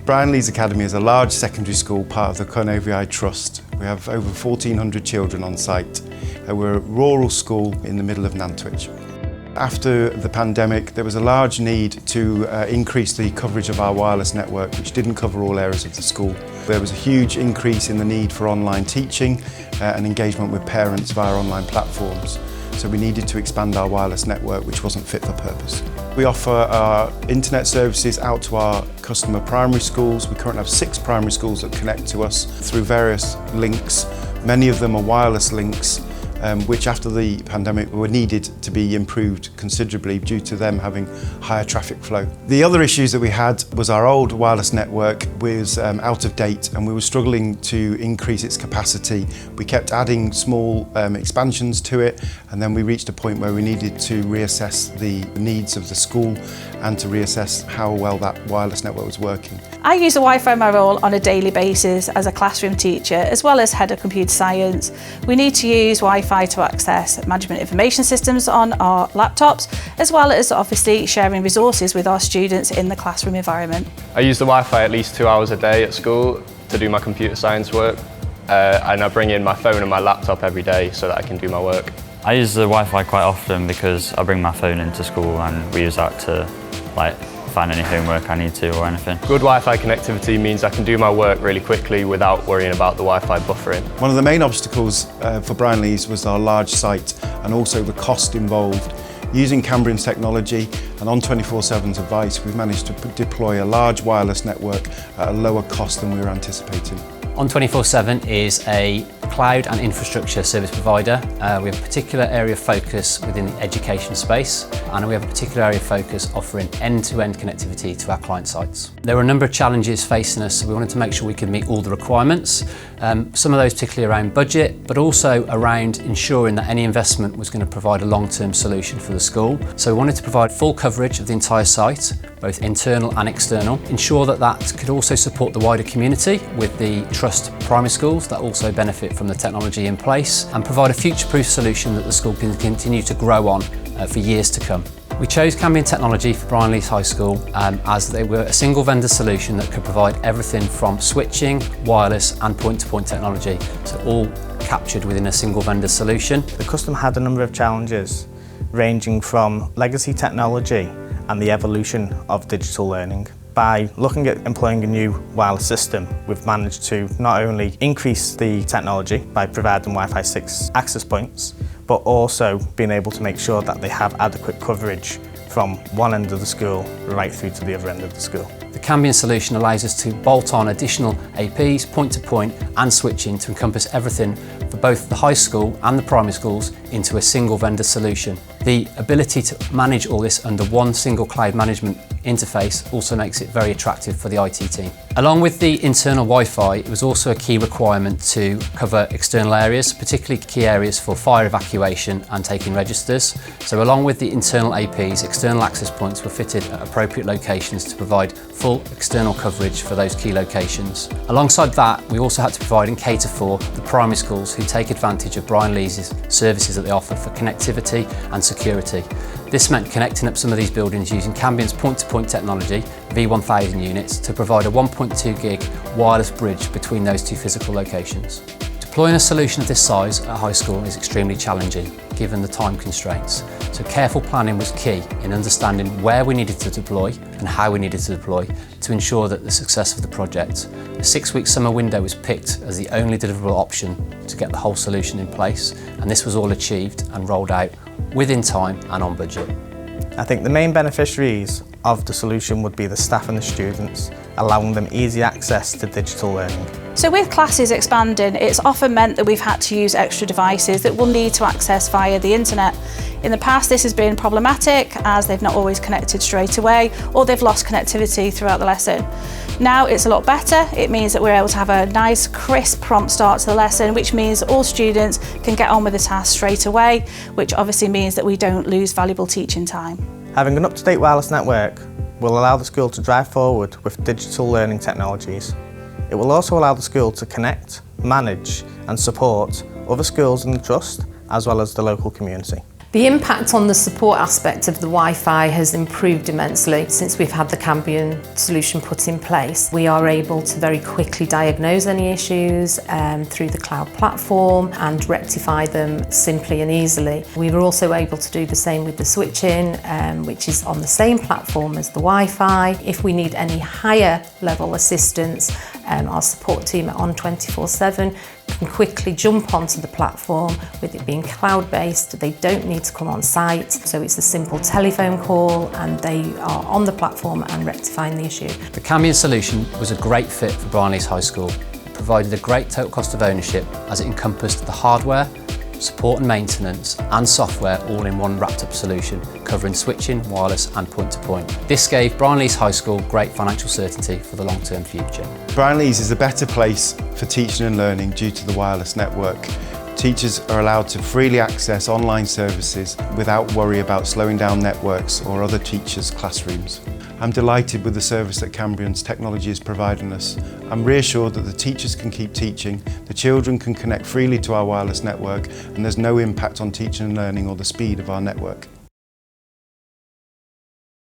Brine Leas Academy is a large secondary school part of the Cornoviae Trust. We have over 1,400 children on site. We're a rural school in the middle of Nantwich. After the pandemic, there was a large need to increase the coverage of our wireless network, which didn't cover all areas of the school. There was a huge increase in the need for online teaching and engagement with parents via online platforms. So we needed to expand our wireless network, which wasn't fit for purpose. We offer our internet services out to our customer primary schools. We currently have 6 primary schools that connect to us through various links. Many of them are wireless links, which after the pandemic were needed to be improved considerably due to them having higher traffic flow. The other issues that we had was our old wireless network was out of date and we were struggling to increase its capacity. We kept adding small expansions to it, and then we reached a point where we needed to reassess the needs of the school and to reassess how well that wireless network was working. I use the Wi-Fi in my role on a daily basis as a classroom teacher as well as head of computer science. We need to use Wi-Fi to access management information systems on our laptops, as well as obviously sharing resources with our students in the classroom environment. I use the Wi-Fi at least 2 hours a day at school to do my computer science work, and I bring in my phone and my laptop every day so that I can do my work. I use the Wi-Fi quite often because I bring my phone into school and we use that to find any homework I need to or anything. Good Wi-Fi connectivity means I can do my work really quickly without worrying about the Wi-Fi buffering. One of the main obstacles for Brine Leas was our large site and also the cost involved. Using Cambium's technology and ON247's advice, we've managed to deploy a large wireless network at a lower cost than we were anticipating. ON247 is a cloud and infrastructure service provider. We have a particular area of focus within the education space, and we have a particular area of focus offering end-to-end connectivity to our client sites. There were a number of challenges facing us, so we wanted to make sure we could meet all the requirements. Some of those particularly around budget, but also around ensuring that any investment was going to provide a long-term solution for the school. So we wanted to provide full coverage of the entire site, both internal and external, ensure that that could also support the wider community with the trust primary schools that also benefit from the technology in place, and provide a future-proof solution that the school can continue to grow on for years to come. We chose Cambium technology for Brine Leas High School as they were a single vendor solution that could provide everything from switching, wireless and point-to-point technology, so all captured within a single vendor solution. The customer had a number of challenges ranging from legacy technology and the evolution of digital learning. By looking at employing a new wireless system, we've managed to not only increase the technology by providing Wi-Fi 6 access points, but also being able to make sure that they have adequate coverage from one end of the school right through to the other end of the school. The Cambium solution allows us to bolt on additional APs, point-to-point and switching to encompass everything for both the high school and the primary schools into a single vendor solution. The ability to manage all this under one single cloud management interface also makes it very attractive for the IT team. Along with the internal Wi-Fi, it was also a key requirement to cover external areas, particularly key areas for fire evacuation and taking registers. So along with the internal APs, external access points were fitted at appropriate locations to provide full external coverage for those key locations. Alongside that, we also had to provide and cater for the primary schools who take advantage of Brine Leas' services that they offer for connectivity and security. This meant connecting up some of these buildings using Cambium's point-to-point technology, V1000 units, to provide a 1.2 gig wireless bridge between those two physical locations. Deploying a solution of this size at a high school is extremely challenging, given the time constraints. So careful planning was key in understanding where we needed to deploy and how we needed to deploy to ensure that the success of the project. The 6-week summer window was picked as the only deliverable option to get the whole solution in place, and this was all achieved and rolled out within time and on budget. I think the main beneficiaries of the solution would be the staff and the students, allowing them easy access to digital learning. So with classes expanding, it's often meant that we've had to use extra devices that we'll need to access via the internet. In the past, this has been problematic as they've not always connected straight away, or they've lost connectivity throughout the lesson. Now it's a lot better. It means that we're able to have a nice, crisp, prompt start to the lesson, which means all students can get on with the task straight away, which obviously means that we don't lose valuable teaching time. Having an up-to-date wireless network will allow the school to drive forward with digital learning technologies. It will also allow the school to connect, manage and support other schools in the trust, as well as the local community. The impact on the support aspect of the Wi-Fi has improved immensely since we've had the Cambium solution put in place. We are able to very quickly diagnose any issues through the cloud platform and rectify them simply and easily. We were also able to do the same with the switching, which is on the same platform as the Wi-Fi. If we need any higher level assistance, our support team at ON247 can quickly jump onto the platform. With it being cloud-based, they don't need to come on site, so it's a simple telephone call and they are on the platform and rectifying the issue. The Cambium solution was a great fit for Brine Leas High School. It provided a great total cost of ownership as it encompassed the hardware, support and maintenance and software all in one wrapped up solution covering switching, wireless and point-to-point. This gave Brine Leas High School great financial certainty for the long-term future. Brine Leas is a better place for teaching and learning due to the wireless network. Teachers are allowed to freely access online services without worry about slowing down networks or other teachers' classrooms. I'm delighted with the service that Cambium's technology is providing us. I'm reassured that the teachers can keep teaching, the children can connect freely to our wireless network, and there's no impact on teaching and learning or the speed of our network.